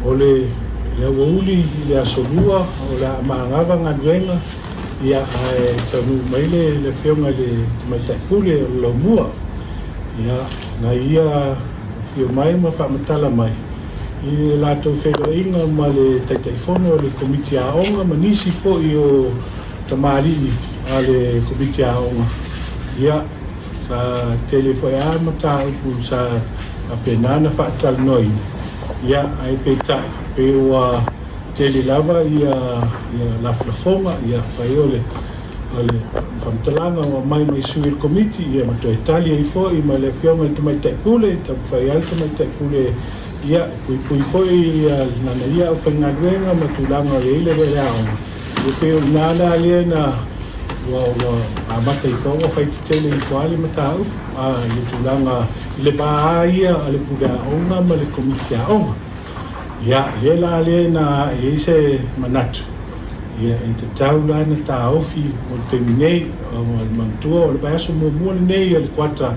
ole le uli le asolua o la maangava ngaluenga ia ai tanu maile le fionga le mai taipule lo mua ia na ia fio mai ma fa matala mai i la to felo inga ma le taifono le komiti a onga manisi fo io tamari ale komiti a onga ia sa telefoia mata ku sa apenana fa tal noi ia ai peta pe wa tele lava ia la flafonga ia faiole ale famtalanga wa mai suil komiti ia mato Italia i fo i ma le fionga te mai taipule ta fai alto mai taipule ia pui foi na ia fa ngaluenga matulanga le ao e pe nada aliena wa abata i fo wa fai tele i kwali matau i tulanga le baia ale puga onga ma le komiti a onga ia lela aliena e se manatu ia inte taula na taofi o terminei o mantua o le paso mo nei le kwata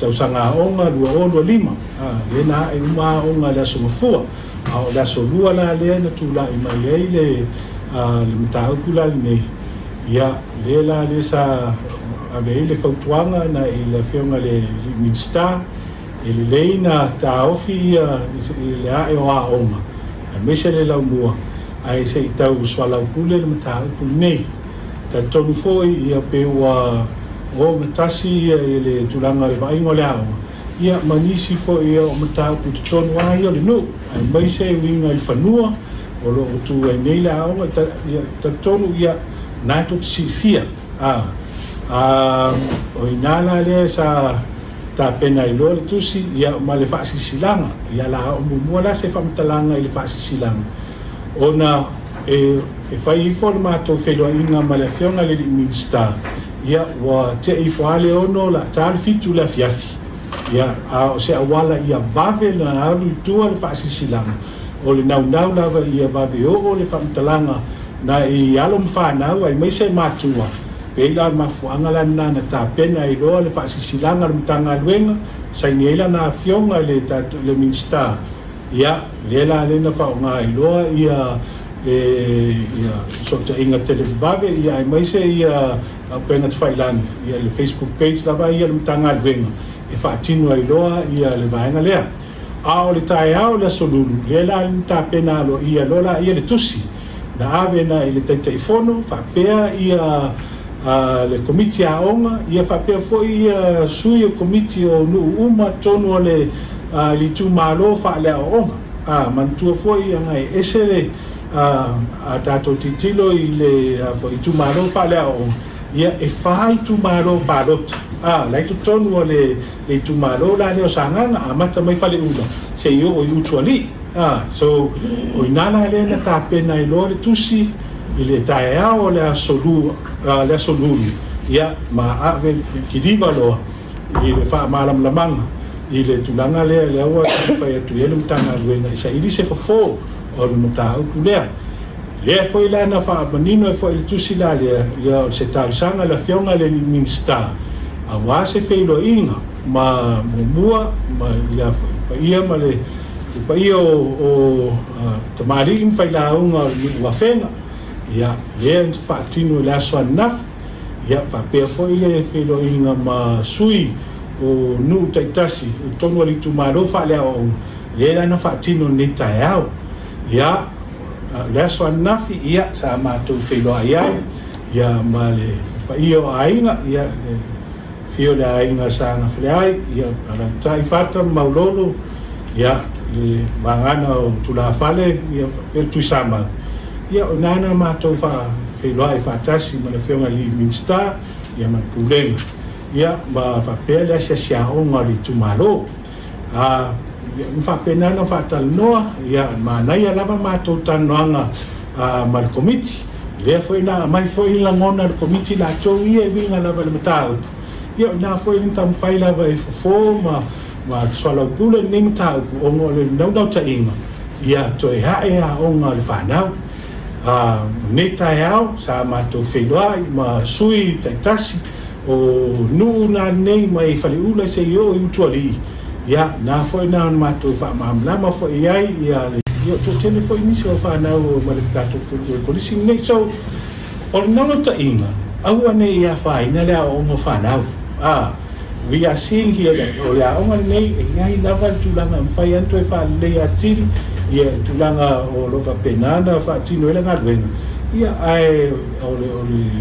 tausanga onga lua o lima lena e uma onga la sumafua o la solua la lena tula i mai ai le mtau kula nei ia lela le sa ave le fautuanga na i le fionga le minsta ele leina taofi le a o a onga a mesele la mua ai se tau swala pule le mtau nei ta tonu foi ia pe wa o matasi le tulanga le vai ngole ao ia manisi fo ia o mata pu tonu ai o le no ai mai se winga i fanua o lo tu ai nei la ao ta tonu ia na to sifia o inala le sa ta pena i lo tu si ia ma le fa silanga ia la o mo la se fa mtalanga i le fa silanga ona e fai formato felo inga ma le fiona le minsta ia wa te i fale ono la tal fitu la fiafi ia a se awala ia vave na alu tua le fa silanga o le nau lava ia vave o le fa mtalanga na i alo mfa na ai mai se matua pe la mafuanga la na ta pena i lo le fa silanga le mtanga luenga sai niela na fionga le minsta ia lela na fa nga i lo ia ia so te inga televave ia ai mai se ia pena te failani ia le Facebook page lava ia le mtanga luenga e fa tino ai loa ia le vaenga lea ao le tae ao le solulu lela ta pena lo ia lola ia le tusi na ave na ile taifono fa pea ia le komiti a onga ia fa pea foi ia sui o komiti o nu uma tonu le li tu malo fa le onga mantua foi ngai esele a tato titilo ile foi tu malo fa le onga ia e fai tu malo palot lai tu tonu le tu malo la le osanga amata mai fale una se io o utuali so o inala le na ta pena i lore tusi ile taea o le solu ia ma ave kidiva lo ile fa malam lamanga ile tulanga le wa fa tu ele mtanga luenga isa ili se fo o le mta o kulea le foi la na fa manino foi il tusi la le ia se tarsanga la fionga le minsta a wa se feilo inga ma mua ma ia ia ma le pa io o tamari in fai la unga wa fenga ia le fa tino la so naf ia fa pe foi le feilo inga ma sui o nu taitasi tonu ali tu maro fa le o le na fa tino ni taao ia le so naf ia sa ma tu feilo ia ia male pa io ainga ia fio le ainga sa na fleai ia ala tai fata maulolo ia le mangana o tula fale ia per tu sama ia nana ma to fa filo ai fatasi ma le fionga li minsta ia ma pulenga ia ba fa pele sia onga li tu malo fa pena no fa tal noa ia ma na ia lava ma to tananga ma komiti le foi na mai foi la ngona komiti la to ia vinga lava le matau ia na foi ntam fai lava e fo ma swala pule ni mtau o ngole no ta inga ia to e ha e o ngale fanau ne taiao sa ma to feloi ma sui taitasi o nu na nei mai fali ula se yo utuali ia na foi na ma to fa ma foi ai ia yo to telefone ni so fa na o malikato ko si nei so o no ta inga au ane ia fa ina le o mo fa na we are seeing here that o ya o nei ngai lava tulanga fai anto e fa le atiri ia tulanga o lova penana fa tino ele ngalwenga ia ai o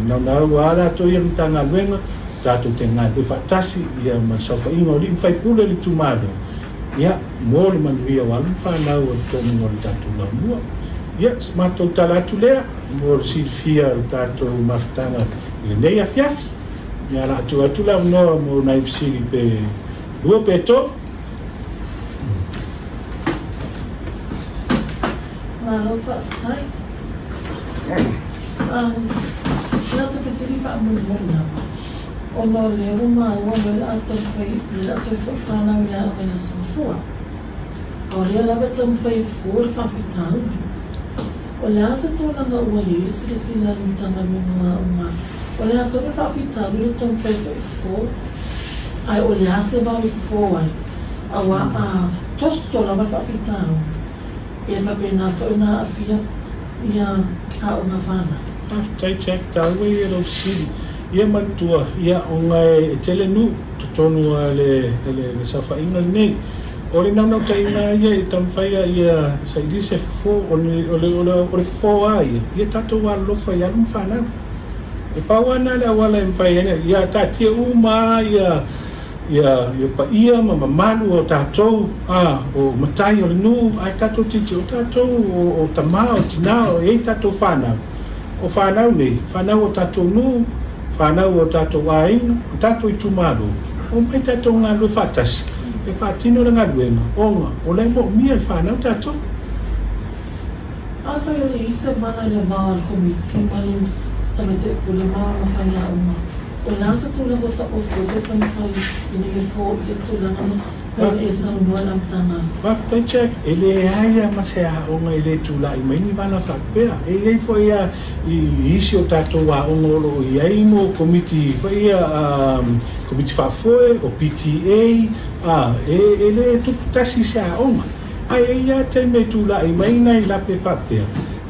na wala to ia tanga ngalwenga tato tenga de fatasi ia ma so fa inga o li fai pule li tumado ia mo le manuia walu fa na o tomo o tato la mua ia mato tala tulea mo si fia tato maftanga le nei afiafi ia la tu la no mo na ifsiri pe dua peto Malo fa sai la to pesiri fa mo na ono le uma o le ato fai le ato fai fa na ya na so fua o le la beto fai fu fa fitan o le asa to na o le si na mitanga me uma o le ato fa fitan le to fai fu ai o le asa ba fu ai awa tosto la fa fitan e fa pena fa na afia ia ha o na fana after check ta we lo si ia matua ia o ngai tele nu tonu le safa inga nei o le nana ta ina ia tam fai ia sai dise fo o le fo ai ia tato wa lo fai am fana e pa wana la wala em fai ia ta ti uma ia pa ia manu o tato o matai o nu ai tato ti o tato o tama o tina o e tato fana o fana nei fana o tato nu fana o tato wain tato itumalo o mai tato ngalo fatas e fatino na ngaluema onga o le mo mia fana tato alfa yo le isa mana le mal komiti mali tamete pule ma fanya uma o nasa tula ko ta o ko ta mai ini fo ye tula na esa no na tanga fa check ele haya masea o ngai le tula i mai ni bana fa pe e fo ia i isi o tato wa o ngolo i ai mo komiti fo ia komiti fa fo o PTA ele tu tasi sa o ai ia te me tula i mai nai la pe fa pe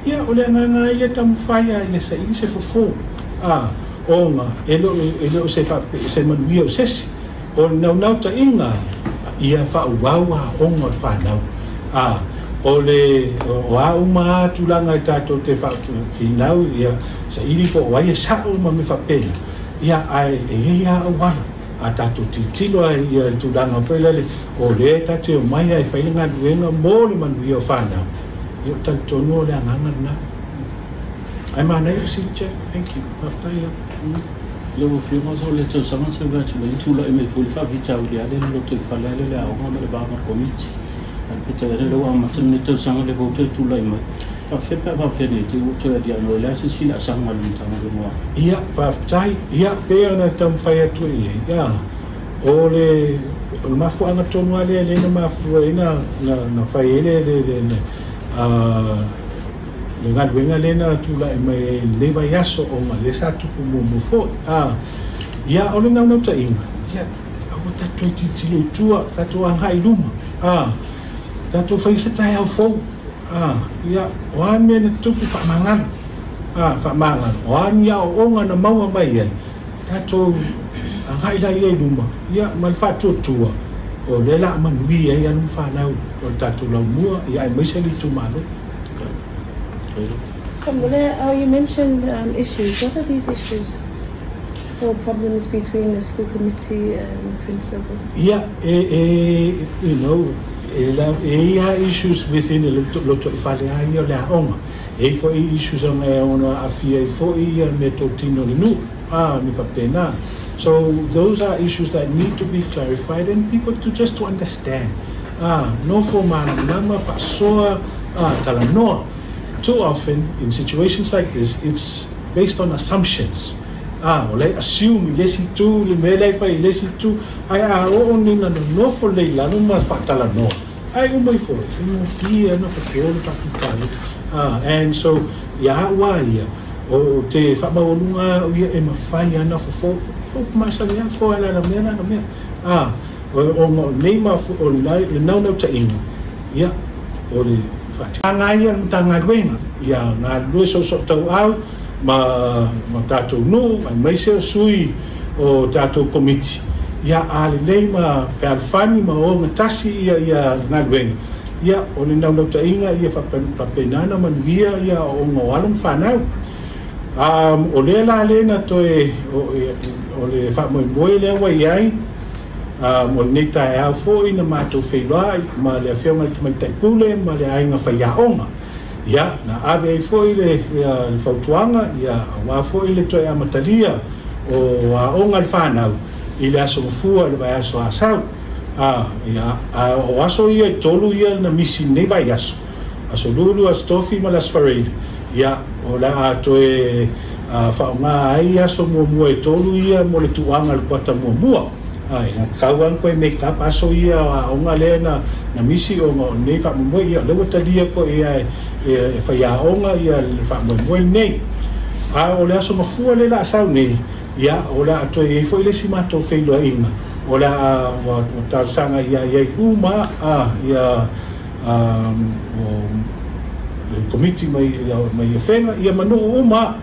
ia o le nganga ia tam faia ia sa i se fo onga elo se fa se manuia o sesi o nau ta inga ia fa uaua onga fa nau o le o uma tulanga tato te fa finau ia sa ili po wai sa o ma me fa pena ia ai ia wala a tato titilo ia tulanga felele o le tato mai ai fa inga duenga mo le manuia fa nau ia tato no le nganga na ai mana eu si check thank you after you le mo fi mo so le tso sama se ba tlo tula e me fu fa vita u dia le lo to fa le a o ma le ba ma komiti an pete le wa ma tso ni tso sama le ko tula e mai a fe pa pa pe ni tu to dia no la si la sama lu ta mo ia fa tai ia pe na tam fa ya tu ia o le ma fu anga tonu ale le na ma fu ina na fa ele le le ngaluenga lena tula e mai leva yaso o ma le sa tupu mo fo ia o le nau ta inga ia o ta toti tilo tua ta to anga i luma ta to fa isa ta fo ia o an me na tupu fa mangan o an ia o onga na maua mai ai ta to anga i la i luma ia mal fa tua o le la manui ai anu fa nau o ta to la mua ia ai mai se li tumano. You mentioned issues. What are these issues or problems between the school committee and principal? Yeah, you know, issues within the loto ifaleaio le aonga. For issues on afia for metotino nu ni fapena. So those are issues that need to be clarified and people to understand. No formal nama fasoa talanoa. Too often in situations like this, it's based on assumptions. Like assume ilesi tu limele fa ilesi tu ai only na no for leila no mas fatala no ai umai for no fia no for pa kitalo and so ya wa ya o te fa ba olunga o ia e mafai ana fo masa ya fo ala na mena o nei ma o lai no ta inga ya o le whatangai an tanga ruenga ia ngā lue so tau au ma tātou nuu mai se sui o tātou komiti ia ale nei ma whaalwhani ma o ngatasi ia ngā ruenga ia o le nau ta inga ia whapenana manuia ia o ngawalum whanau o le la lena toe o le whamoe lea wai ai mo nei tae au fo ina mātou whailoa ma le whionga mai taipule ma le ainga whaiaonga ia na ave ai fo i le whautuanga ia wā fo i le toe amatalia o aonga le whanau i le aso mafua le vai aso asau ia o aso ia tolu ia na misi nei vai aso lulu astofi ma las farele ia o la toe whaonga ai aso mua e tolu ia mo le tuanga le kuata mua nga kauan koe make-up aso ia o nga lea na misi o nei whamoe ia lewa talia fo ia e whaiaonga ia le whamoe nei o le aso mafua le la asau nei ia o la atoe e fo i le si mātou whailoa inga o la o tausanga ia iei uma ia le komiti mai e whenga ia manu uma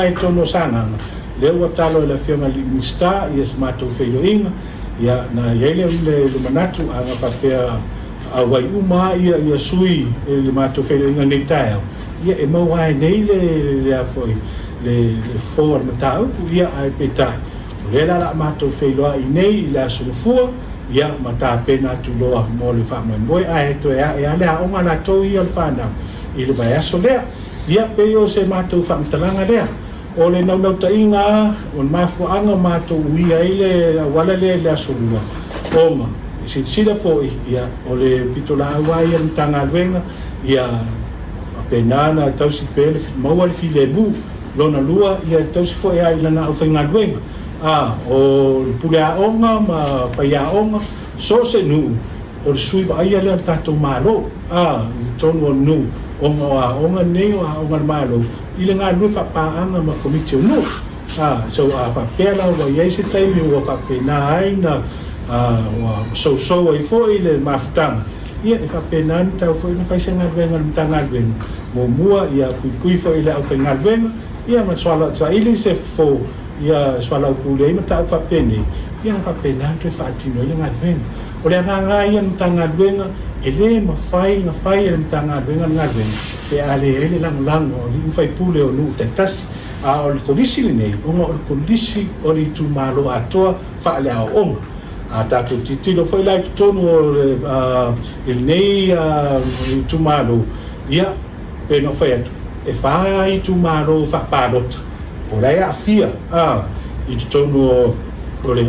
e tono sanganga lewa talo e la whionga li mista ia si mātou whailo inga ia na iei le manatu a ngā papea a wai uma ia sui le mātou whailo inga nei tae ia e maua e nei le a foi le fōa matau ia ai petai le la mātou whailoa i nei le asumufua ia mata pena atu loa mo le whamoe ai to e ale a onga la tau ia le whanau i le vai aso lea ia peo se mātou whamtalanga lea o le nau ta inga o mafuanga mātou uia i le wala le asolua oma sila fo ia o le pitola awa ia mtanga alwenga ia penana tausi pele maua le filemu lona lua ia tausi fo ia lana au whainga alwenga o le pule aonga ma whai aonga so se nu o le sui wa ia le tatou malo tonu o nu onga nei o aonga malo i le ngā lua whapaanga ma komiti o nu so whapela wa iei se taimi ua whapena ai na so ai fo i le mafutanga ia e whapena ni tau fo i na whaise ngā venga ni tanga venga mo mua ia kui fo i le au whainga venga ia ma swala ta ili se fo ia swala ukule ima tau whapene ia na whapena tu whaatino i le ngā venga o le ngā ia ni tanga venga e le ma whai na whai e le tanga venga ngā venga pe ale e le lango o li whai pule o nu te tasi o le kolisi le nei o le kolisi o li tu malo atoa whaale au onga tātou titilo whai lai tonu o il nei tu malo ia pe no whai atu e whai tu malo whapalota o lai a fia i tonu o le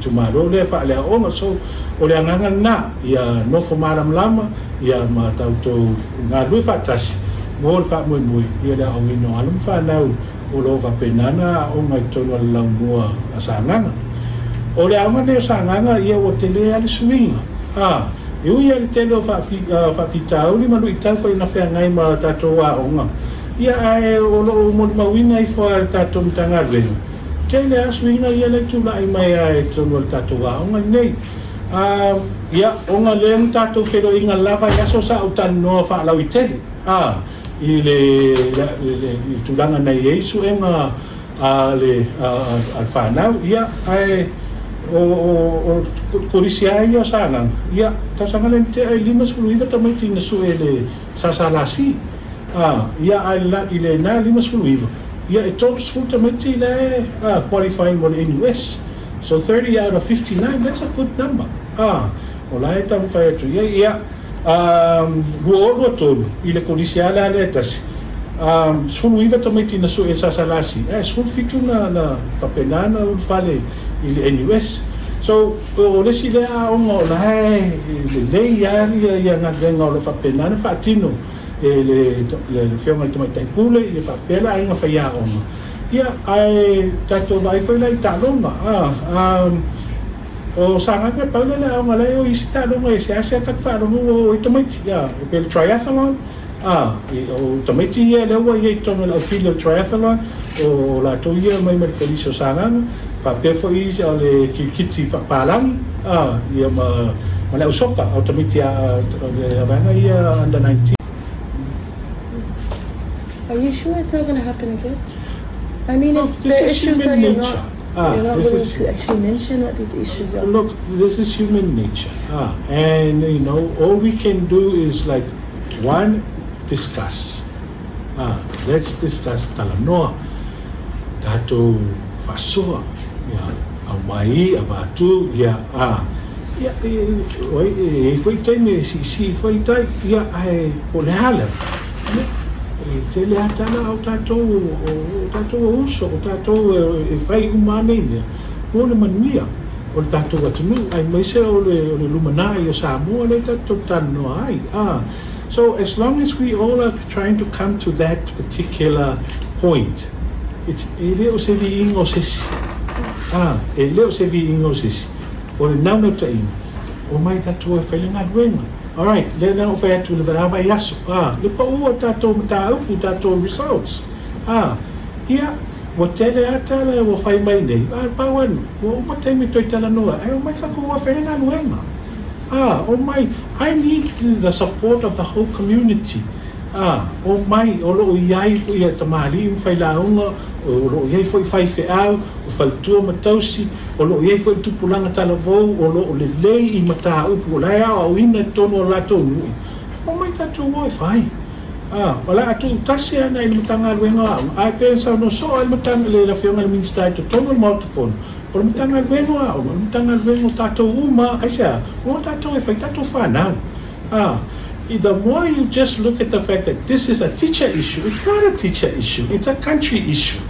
tu malo le whaale au onga so o le anganga na ia nofo malamlama ia ma tautou ngā lui whatasi mo le whamoe ia le au ino alum whanau o lo whapenana o ngai tonu ala launua a sanganga o le aunga leo sanganga ia o te lea le suinga e ui ale tele o whawhitau li manu i tau whai na whea ngai ma tatou a onga ia ae o lo mo mawina i wha tatou mitanga renu tele a suinga ia le tula i mai ae tonu al tatou a onga nei ia onga le tatou whero inga lava i aso sa utan noa whaalau i tele i le tulanga nei eisu e nga le al whanau ia ae o korisia ia sana ia tasanga le te ai lima suluiva tamai tina su e le sasalasi ia ai la i le na lima suluiva ia e total school tamai le qualifying on NUS so 30 out of 59 that's a good number o la e tamu whai atu ia ruo tolu i le korisia la le tasi sulu iva tamai tina su e sasalasi sulu fitu na whapenana o whale i le NUS so o lesi le a onga o lae le lei ari ia ngā renga o le whapenana whaatino le whionga i tamai taipule i le whapela ai ngā whaia onga ia ai tato vai foi lai talonga o sanga ka pa la ngala o isita no ngai sia tak fa no o tomaiti ya pel triathlon o tomaiti ya le o ye tono la filo triathlon o la to ye mai mai poliso sanga pa pe fo i le kiti fa palang ia ma la usoka o tomaiti ya vanga ia under 19. Are you sure it's not going to happen again? I mean, Look, if the issues that you're not willing to actually mention what these issues are. Look, this is human nature. And, you know, all we can do is like, one, discuss. Let's discuss talanoa. Tato fasoa. Awai, abatu, foi time si foi tai ai olehala. Te le atala o tātou uso, o tātou e whai umane nia. O le manuia, o le tātou atunu, ai maise o le lumanai o Samoa, le tātou tano ai. So as long as we all are trying to come to that particular point, e leo se vi ingo sisi. E leo se vi ingo sisi. O le nauna ta ingo, o mai tātou e whalinga duenga. All right, le na o fai tu le baraba yaso. Le pa ua tātou mataupu, tātou results. Ia, o tele atala o fai mai nei. Pawan, o matai me toi tala noa. Ai, o mai ka kua whainga nuenga. O mai, I need the support of the whole community. O mai, o loo iai fu ia tamari, mwhai launga, o loo iai fu i whai whiau, o whautua matausi, o loo iai fu i tupulanga tala vau, o loo le lei i mata upu, o lai au ina tono o lato nui. O mai tato o i whai. O la atu tasi ana i matanga luenga au. Ai pensa no so ai matanga le la whionga le ministai to tono le mautofono. O le matanga luenga au, o le matanga luenga tato uma, ai sea, o tato e whai tato whanau. The more you just look at the fact that this is a teacher issue, it's not a teacher issue, it's a country issue.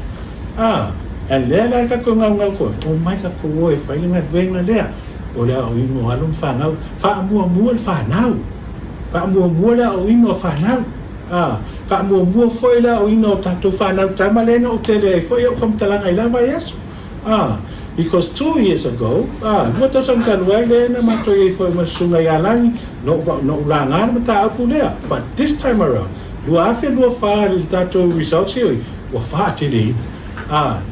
And lea ka ko ngau ko, o mai ka ko e whainga duenga lea, o lea o ino alum whanau, whaamua le whanau, whaamua lea o ino whanau, whaamua foi lea o ino tātou whanau, tama lena o tele e foi o whamtalanga I lava yaso. Because 2 years ago, what does I'm going to mato e foi masunga yalangi, no langar mata aku lea. But this time around, lua afe lua wha le tato results here, wa wha tiri.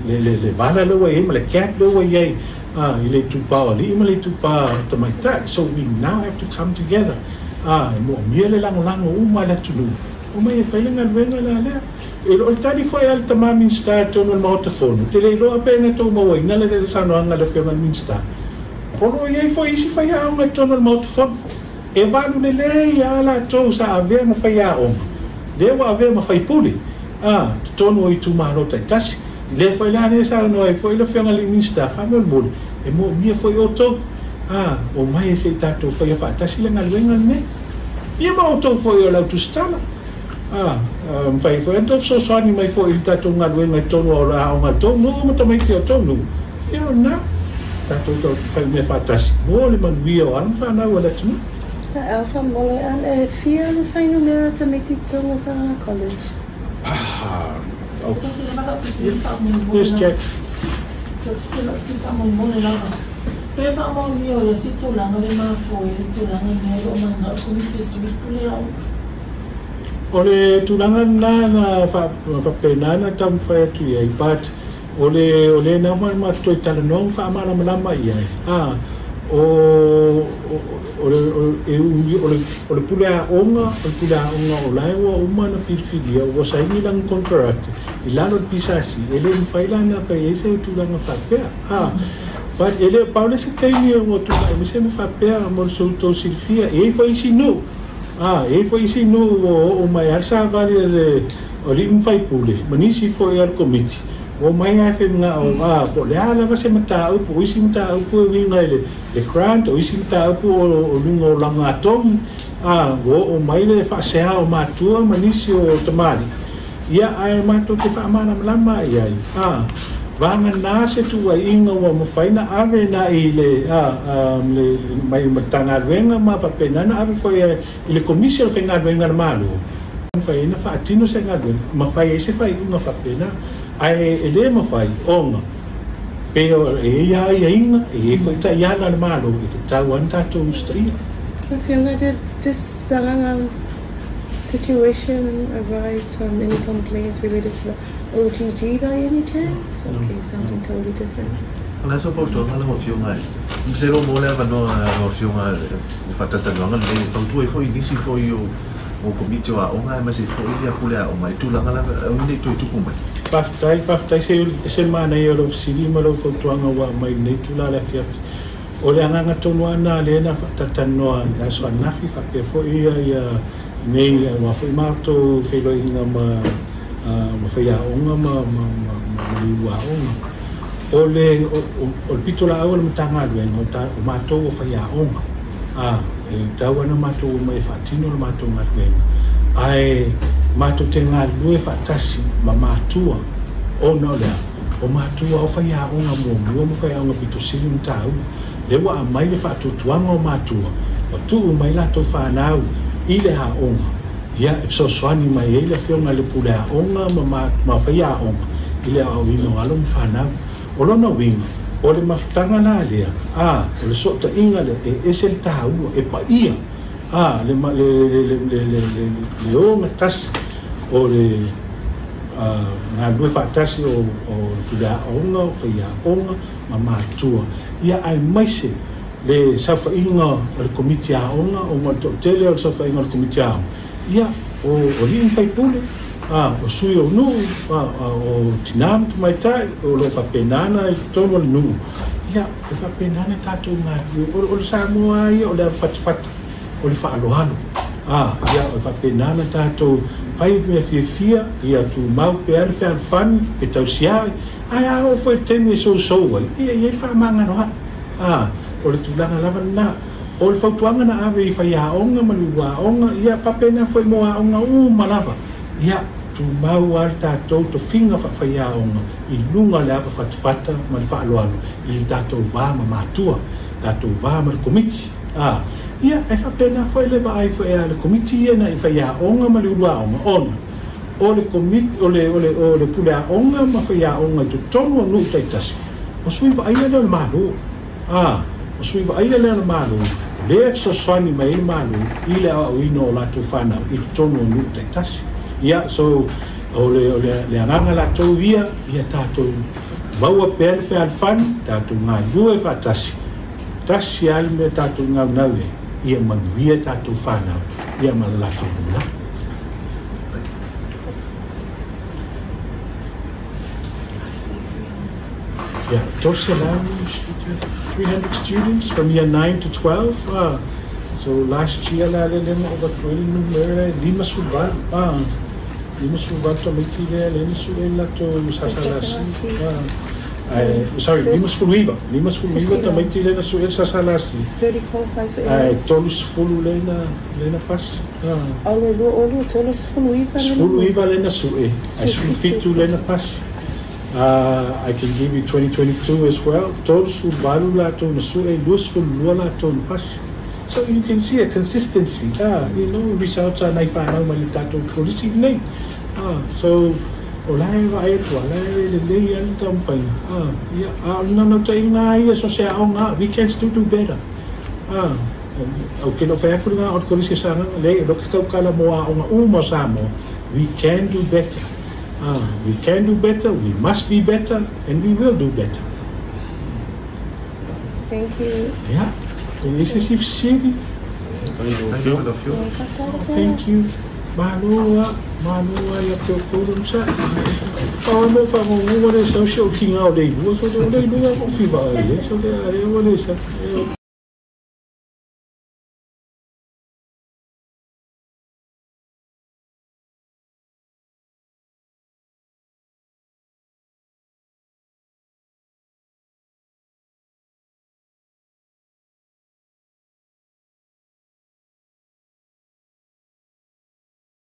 Le vala lua e, le cat lua e, le tupa o li, le tupa tamaita. So we now have to come together. Mo mia le lango uma la tunu. O mai e whailinga luenga la lea. O tari foi al tama minsta tono al mautofono. Te le roa pena tau mawai, nala le sano anga le whionga minsta. O no iei foi isi whai aonga tono al mautofono. E walu le lei ala tau sa avea ma whai aonga. Lewa avea ma whai puli. Tono i tu maro tai tasi. Le foi la ne sa no e foi le whionga le minsta. Whamel mole. E mo mia foi o tau. O mai e se tato whai a whaatasi le ngaluenga ne. Ia ma o tau foi o lau tu stala. Fai foi então só soani mai foi tato ngaluenga mai tono o nga tono mo tamai te tono. Ia na tato to fai me fatasi. Mo le manuia o an fa na wala tunu. Alpha mole an fear le fai no mera tamiti tonga sa college. Yes, check. Pe fa mo ni o le situ langa le ma foi tu langa ni o ma na komite sui pulea. O le tulanga na whapena na tam whai atu iai, but o le na ma toi tala nong wha amara malama iai. O le pulea onga o laiwa uma na whiriwhiria, o saini lang kontrarate, I lalo pisasi, ele mwhaila na whai eise o tulanga whapea. But ele paule se teimi o tulanga, mise me whapea mo so to sirfia, e whai si no. E foi isi no o mai arsa vale o li mfai pule manisi foi ar committee o mai ai fe nga o po le ala va se mata o po isi mata o po winga le grant o isi mata o po o lungo langa tom o mai le fa se o matua manisi o tamari ia ai mato te fa mana lama ia vanga na se tu ai inga wa mo faina ave na ile mai matanga wenga ma pa pena na ave foi ile commission fe nga wenga malo fai na fa tino se nga ma fai se fai una fa pena ai ele ma fai onga peo ia inga e foi ta ia na malo e te tau anta to stria. If you're going to this situation arise from any complaints related to OTG by any chance? Okay, something totally different. Ala sa photo ala mo fiu ngai. Mselo mo le vano mo fiu ngai. Fata ta ngana le fa tu e foi disi foi yo o komite wa o ngai ma se foi ia kule o mai tu la ngala o ni tu kumai. Paftai se mana e ro sili ma ro photo anga wa mai nei tu la fia. O le anga tonu ana le na fata noa na so nafi fa ke foi ia nei wa foi mato felo inga ma fa ia onga ma wa onga. Ole o pitola au le mtanga le no ta mato o fa ia onga. E tawana mato mai fatino le mato matwe. Ai mato tenga lue fatasi ma matua o no le o matua o fa ia onga mo fa ia onga pito sili mtau. Le wa mai le fatu tuanga o matua. O tu mai la to fa nau ile ha onga. Ia so swani mai ile fionga le pula onga ma fa ia onga. Ile au ino alo fa nau. O lona winga, o le mafutanga na lea, o le sota inga le e se le tahaua, e pa ia, le onga tasi, o le ngā lue whaatasi o tulea onga, o whaia onga, ma mātua. Ia ai maise le sauwha inga o le komiti a onga, o mato tele o le sauwha inga o le komiti a onga. Ia o rin whai pule, o sui o nu, o tinam tu mai tai, o lo whapenana i tono le nu. Ia, le whapenana tātou ngā o le Samoa ia, o le whatwhata, o le whaaloalo. Ia, o le whapenana tātou whai mea fia, ia tu mau pe ale whai alwhani, ke tau siai, ai o fwoi temi e sou ai, ia le whaamanga noa. O le tūlanga lava na, o le whautuanga na awe i whai aonga, malua aonga, ia whapena fwoi moa aonga malava. Ia, tu mau al tātou to whinga whawhai aonga i lunga le apa whatwhata ma le whaaloalo i tātou wā ma mātua, tātou wā ma le komiti. Ia, e whapena whai le wa ai whai a le komiti ia na i whai aonga ma le urua aonga ona. O le komiti, o le pule aonga ma whai aonga i tu tonu anu taitasi. O sui wa aia le malu. O sui wa aia le malu. Le so swani mai le malu i le au ino o latu whanau i tu tonu anu taitasi. Ia, so o le anganga la tau ia tātou maua pēle whai alwhani, tātou ngā lue whatasi. Tasi ai me tātou ngau naue, ia manuia tātou whanau, ia malalatou mula. Yeah, Tosalau, 300 students from year 9 to 12. So last year, over 20 lima sulban. Lima sulban to Mikile, Lima Sulela to Sasalasi. Sorry, Lima Sulviva to Mikile to Sasalasi. Very qualified for English. Tolus full Lena Pass. Olu Tolus full Viva Lena Sue. I should fit to Lena Pass. I can give you 2022 as well. Tolus full Balula to Nasue, Lus full Luala to Pass. So you can see a consistency. You know, results are like final malitato policy name. So olay va ay to olay le yan tam fine. No tayo so siya nga we can still do better. Okay, no fa ko nga or policy sa nga le do kita kala mo nga samo. We can do better. We can do better. We must be better, and we will do better. Thank you. Yeah. This is Siri. Thank you. Malua ya piokulum sa. Mo fa mo mo social king out day. So they do fiba. So they are